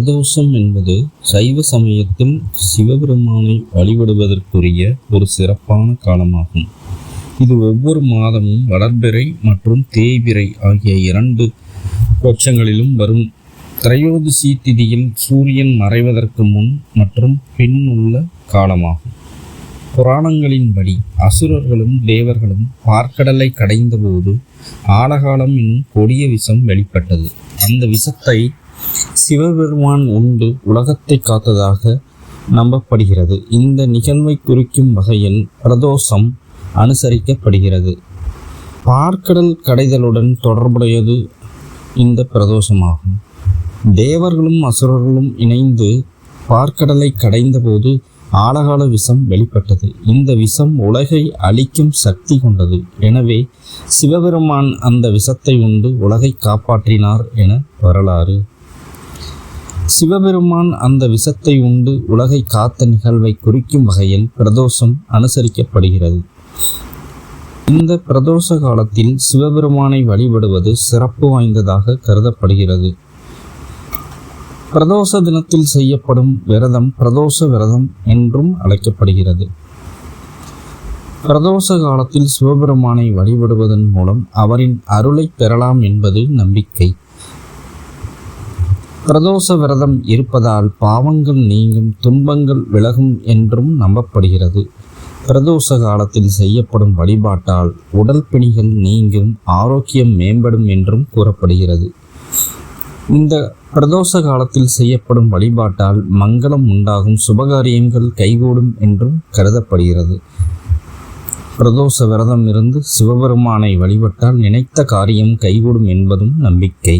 பிரதோஷம் என்பது சைவ சமயத்தில் சிவபெருமானை வழிபடுவதற்குரிய ஒரு சிறப்பான காலமாகும். இது ஒவ்வொரு மாதமும் வளர்பிறை மற்றும் தேய்பிறை ஆகிய 2 பட்சங்களிலும் வரும் திரையோதசி திதியில் சூரியன் மறைவதற்கு முன் மற்றும் பின் உள்ள காலமாகும். புராணங்களின்படி அசுரர்களும் தேவர்களும் பார்க்கடலை கடைந்தபோது ஆலகாலம் என்னும் கொடிய விஷம் வெளிப்பட்டது. அந்த விஷத்தை சிவபெருமான் உண்டு உலகத்தை காத்ததாக நம்பப்படுகிறது. இந்த நிகழ்வை குறிக்கும் வகையில் பிரதோஷம் அனுசரிக்கப்படுகிறது. பார்க்கடல் கடைதலுடன் தொடர்புடையது இந்த பிரதோஷமாகும். தேவர்களும் அசுரர்களும் இணைந்து பார்க்கடலை கடைந்தபோது ஆலகால விஷம் வெளிப்பட்டது. இந்த விஷம் உலகை அழிக்கும் சக்தி கொண்டது. எனவே சிவபெருமான் அந்த விஷத்தை உண்டு உலகை காப்பாற்றினார் என வரலாறு. சிவபெருமான் அந்த விஷத்தை உண்டு உலகை காத்த நிகழ்வை குறிக்கும் வகையில் பிரதோஷம் அனுசரிக்கப்படுகிறது. இந்த பிரதோஷ காலத்தில் சிவபெருமானை வழிபடுவது சிறப்பு வாய்ந்ததாக கருதப்படுகிறது. பிரதோஷ தினத்தில் செய்யப்படும் விரதம் பிரதோஷ விரதம் என்றும் அழைக்கப்படுகிறது. பிரதோஷ காலத்தில் சிவபெருமானை வழிபடுவதன் மூலம் அவரின் அருளை பெறலாம் என்பது நம்பிக்கை. பிரதோஷ விரதம் இருப்பதால் பாவங்கள் நீங்கும், துன்பங்கள் விலகும் என்றும் நம்பப்படுகிறது. பிரதோஷ காலத்தில் செய்யப்படும் வழிபாட்டால் உடல் பிணிகள் நீங்கும், ஆரோக்கியம் மேம்படும் என்றும் கூறப்படுகிறது. இந்த பிரதோஷ காலத்தில் செய்யப்படும் வழிபாட்டால் மங்களம் உண்டாகும், சுபகாரியங்கள் கைகூடும் என்றும் கருதப்படுகிறது. பிரதோஷ விரதம் இருந்து சிவபெருமானை வழிபட்டால் நினைத்த காரியம் கைகூடும் என்பதும் நம்பிக்கை.